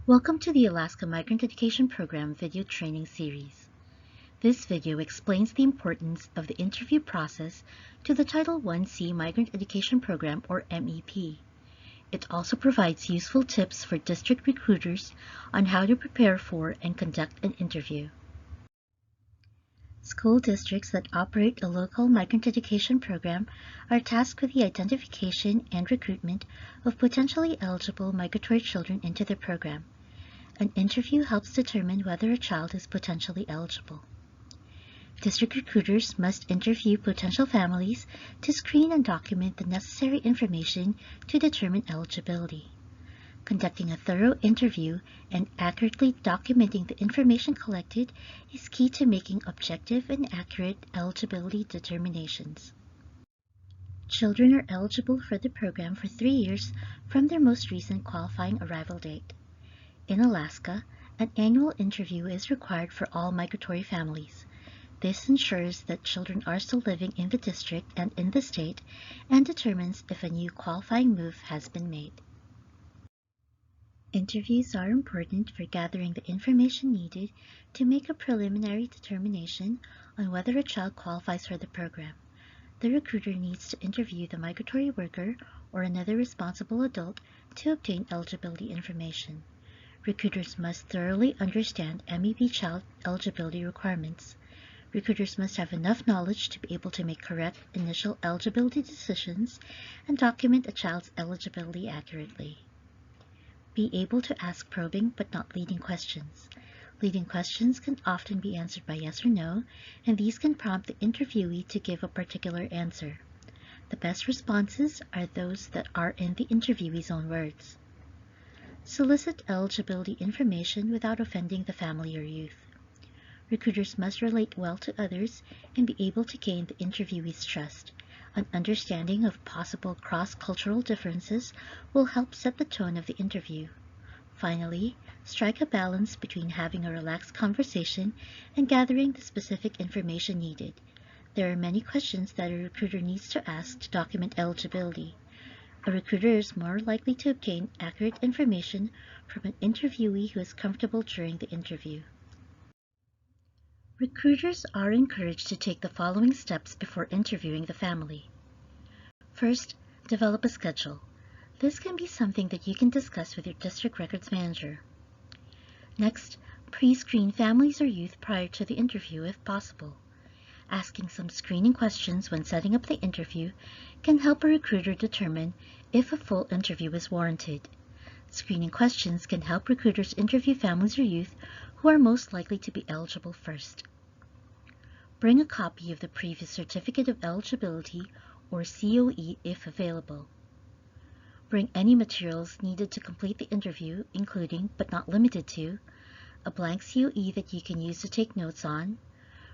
Welcome to the Alaska Migrant Education Program video training series. This video explains the importance of the interview process to the Title I-C Migrant Education Program, or MEP. It also provides useful tips for district recruiters on how to prepare for and conduct an interview. School districts that operate a local migrant education program are tasked with the identification and recruitment of potentially eligible migratory children into the program. An interview helps determine whether a child is potentially eligible. District recruiters must interview potential families to screen and document the necessary information to determine eligibility. Conducting a thorough interview and accurately documenting the information collected is key to making objective and accurate eligibility determinations. Children are eligible for the program for 3 years from their most recent qualifying arrival date. In Alaska, an annual interview is required for all migratory families. This ensures that children are still living in the district and in the state and determines if a new qualifying move has been made. Interviews are important for gathering the information needed to make a preliminary determination on whether a child qualifies for the program. The recruiter needs to interview the migratory worker or another responsible adult to obtain eligibility information. Recruiters must thoroughly understand MEP child eligibility requirements. Recruiters must have enough knowledge to be able to make correct initial eligibility decisions and document a child's eligibility accurately. Be able to ask probing but not leading questions. Leading questions can often be answered by yes or no, and these can prompt the interviewee to give a particular answer. The best responses are those that are in the interviewee's own words. Solicit eligibility information without offending the family or youth. Recruiters must relate well to others and be able to gain the interviewee's trust. An understanding of possible cross-cultural differences will help set the tone of the interview. Finally, strike a balance between having a relaxed conversation and gathering the specific information needed. There are many questions that a recruiter needs to ask to document eligibility. A recruiter is more likely to obtain accurate information from an interviewee who is comfortable during the interview. Recruiters are encouraged to take the following steps before interviewing the family. First, develop a schedule. This can be something that you can discuss with your district records manager. Next, pre-screen families or youth prior to the interview if possible. Asking some screening questions when setting up the interview can help a recruiter determine if a full interview is warranted. Screening questions can help recruiters interview families or youth who are most likely to be eligible first. Bring a copy of the previous Certificate of Eligibility, or COE, if available. Bring any materials needed to complete the interview, including, but not limited to, a blank COE that you can use to take notes on,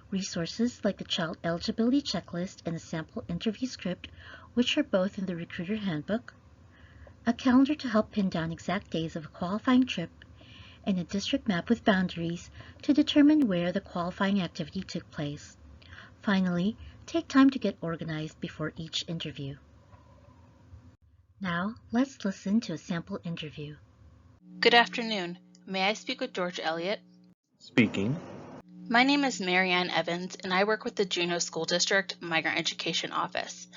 resources like the Child Eligibility Checklist and a sample interview script, which are both in the Recruiter Handbook, a calendar to help pin down exact days of a qualifying trip, and a district map with boundaries to determine where the qualifying activity took place. Finally, take time to get organized before each interview. Now, let's listen to a sample interview. Good afternoon. May I speak with George Elliott? Speaking. My name is Marianne Evans, and I work with the Juneau School District Migrant Education Office.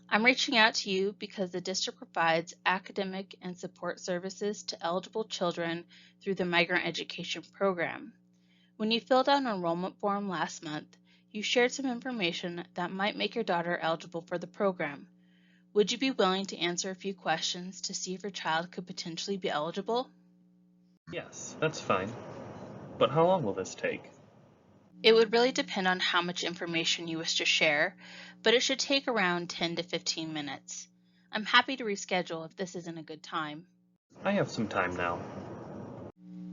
I'm reaching out to you because the district provides academic and support services to eligible children through the Migrant Education Program. When you filled out an enrollment form last month, you shared some information that might make your daughter eligible for the program. Would you be willing to answer a few questions to see if your child could potentially be eligible? Yes, that's fine. But how long will this take? It would really depend on how much information you wish to share, but it should take around 10 to 15 minutes. I'm happy to reschedule if this isn't a good time. I have some time now.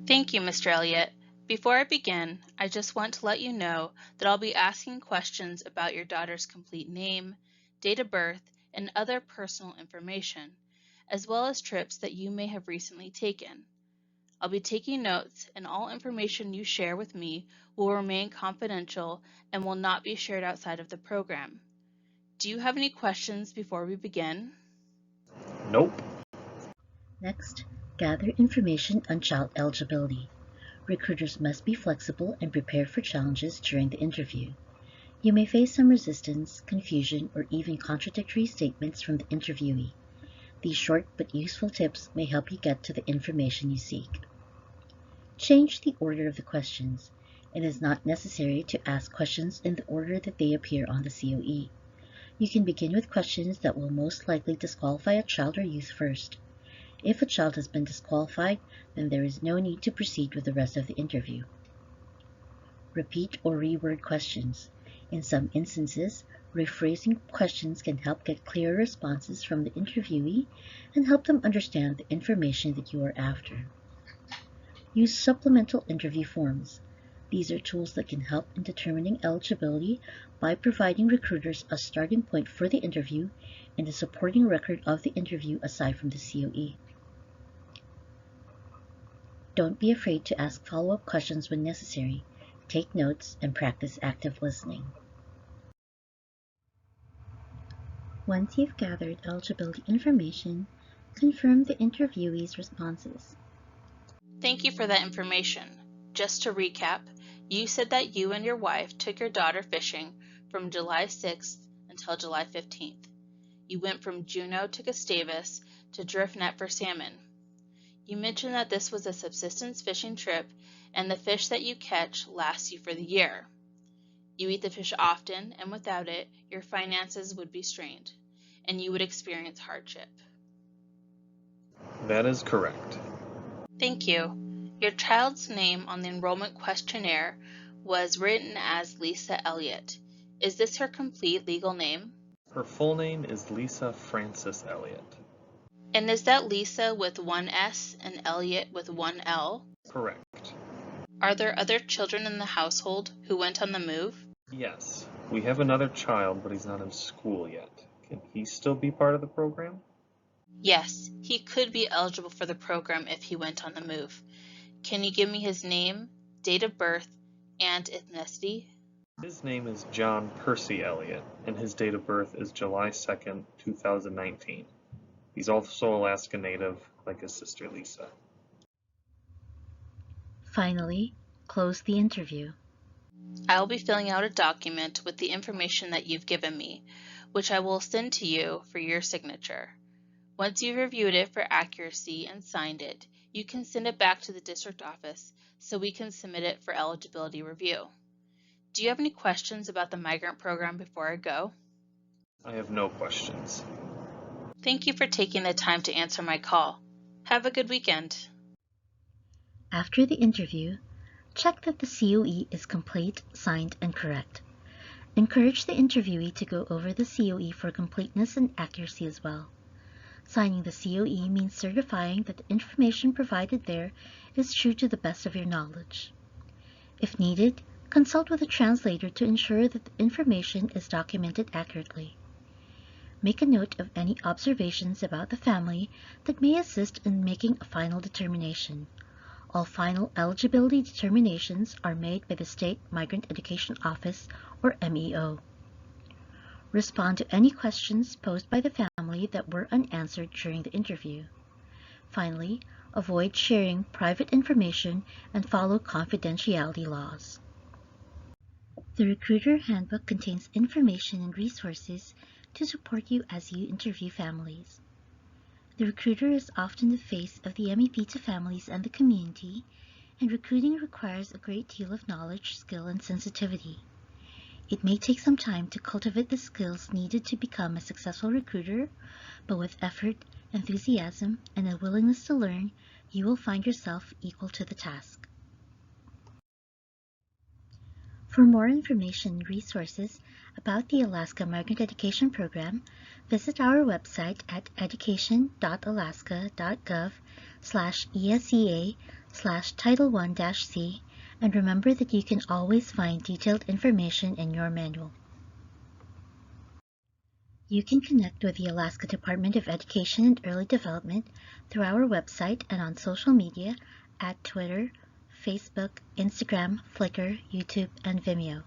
Thank you, Mr. Elliott. Before I begin, I just want to let you know that I'll be asking questions about your daughter's complete name, date of birth, and other personal information, as well as trips that you may have recently taken. I'll be taking notes, and all information you share with me will remain confidential and will not be shared outside of the program. Do you have any questions before we begin? Nope. Next, Gather information on child eligibility. Recruiters must be flexible and prepared for challenges during the interview. You may face some resistance, confusion, or even contradictory statements from the interviewee. These short but useful tips may help you get to the information you seek. Change the order of the questions. It is not necessary to ask questions in the order that they appear on the COE. You can begin with questions that will most likely disqualify a child or youth first. If a child has been disqualified, then there is no need to proceed with the rest of the interview. Repeat or reword questions. In some instances, rephrasing questions can help get clearer responses from the interviewee and help them understand the information that you are after. Use supplemental interview forms. These are tools that can help in determining eligibility by providing recruiters a starting point for the interview and a supporting record of the interview aside from the COE. Don't be afraid to ask follow-up questions when necessary. Take notes and practice active listening. Once you've gathered eligibility information, confirm the interviewee's responses. Thank you for that information. Just to recap, you said that you and your wife took your daughter fishing from July 6th until July 15th. You went from Juneau to Gustavus to drift net for salmon. You mentioned that this was a subsistence fishing trip and the fish that you catch lasts you for the year. You eat the fish often, and without it, your finances would be strained, and you would experience hardship. That is correct. Thank you. Your child's name on the enrollment questionnaire was written as Lisa Elliott. Is this her complete legal name? Her full name is Lisa Frances Elliott. And is that Lisa with one S and Elliott with one L? Correct. Are there other children in the household who went on the move? Yes, we have another child, but he's not in school yet. Can he still be part of the program? Yes, he could be eligible for the program if he went on the move. Can you give me his name, date of birth, and ethnicity? His name is John Percy Elliott, and his date of birth is July 2nd, 2019. He's also Alaska Native, like his sister Lisa. Finally, close the interview. I will be filling out a document with the information that you've given me, which I will send to you for your signature. Once you've reviewed it for accuracy and signed it, you can send it back to the district office so we can submit it for eligibility review. Do you have any questions about the migrant program before I go? I have no questions. Thank you for taking the time to answer my call. Have a good weekend. After the interview, check that the COE is complete, signed, and correct. Encourage the interviewee to go over the COE for completeness and accuracy as well. Signing the COE means certifying that the information provided there is true to the best of your knowledge. If needed, consult with a translator to ensure that the information is documented accurately. Make a note of any observations about the family that may assist in making a final determination. All final eligibility determinations are made by the State Migrant Education Office, or MEO. Respond to any questions posed by the family that were unanswered during the interview. Finally, avoid sharing private information and follow confidentiality laws. The Recruiter Handbook contains information and resources to support you as you interview families. The recruiter is often the face of the MEP to families and the community, and recruiting requires a great deal of knowledge, skill, and sensitivity. It may take some time to cultivate the skills needed to become a successful recruiter, but with effort, enthusiasm, and a willingness to learn, you will find yourself equal to the task. For more information and resources about the Alaska Migrant Education Program, visit our website at education.alaska.gov/ESEA/Title I-C, and remember that you can always find detailed information in your manual. You can connect with the Alaska Department of Education and Early Development through our website and on social media at Twitter, Facebook, Instagram, Flickr, YouTube, and Vimeo.